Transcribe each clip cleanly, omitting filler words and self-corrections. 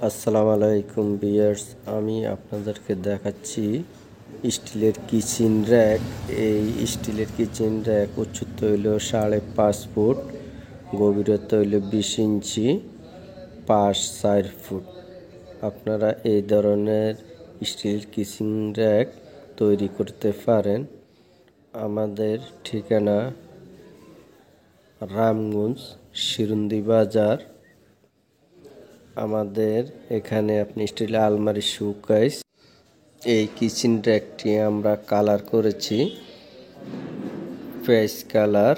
আসসালামু আলাইকুম ভিউয়ার্স, আমি আপনাদেরকে দেখাচ্ছি স্টিলের কিচেন র্যাক। এই স্টিলের কিচেন র্যাক উচ্চতা হইল 5.5 ফুট, গভীরতা হইল 20 ইঞ্চি, পাশ 4 ফুট। আপনারা এই ধরনের স্টিল কিচেন র্যাক তৈরি করতে পারেন। আমাদের ঠিকানা রামগঞ্জ শিরুন্দি বাজার। আমাদের এখানে আপনি স্টিলের আলমারি শোকেস। এই কিচেন র্যাকটি আমরা কালার করেছি পেঁয়াজ কালার,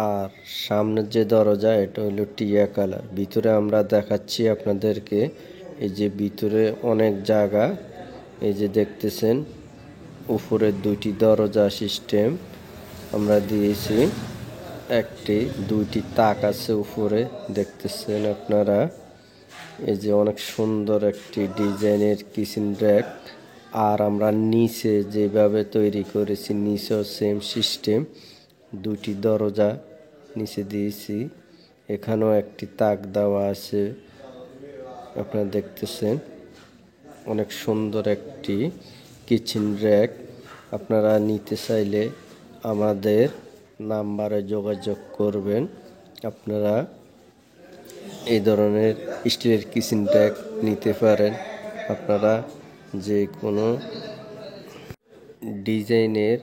আর সামনের যে দরজা এটা হলো টিয়া কালার। ভিতরে আমরা দেখাচ্ছি আপনাদেরকে, এই যে ভিতরে অনেক জায়গা, এই যে দেখতেছেন উপরে 2টি দরজা সিস্টেম আমরা দিয়েছি, দুইটি তাক আছে উপরে দেখতেছেন আপনারা। এই যে অনেক সুন্দর একটি ডিজাইনের কিচেন র্যাক। আর আমরা নিচে যেভাবে তৈরি করেছি, নিচেও সেম সিস্টেম, 2টি দরজা নিচে দিয়েছি, এখানেও একটি তাক দেওয়া আছে। আপনারা দেখতেছেন অনেক সুন্দর একটি কিচেন র্যাক। আপনারা নিতে চাইলে আমাদের নাম্বারে যোগাযোগ করবেন। আপনারা এই ধরনের স্টিলের কিচেন র্যাক নিতে পারেন। আপনারা যে কোনো ডিজাইনের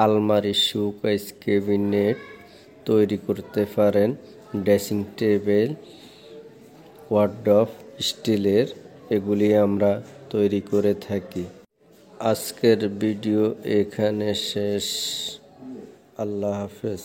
আলমারি, শোকেস, ক্যাবিনেট তৈরি করতে পারেন। ড্রেসিং টেবিল, ওয়ার্ডরোব স্টিলের, এগুলি আমরা তৈরি করে থাকি। আজকের ভিডিও এখানে শেষ। আল্লাহ হাফেজ।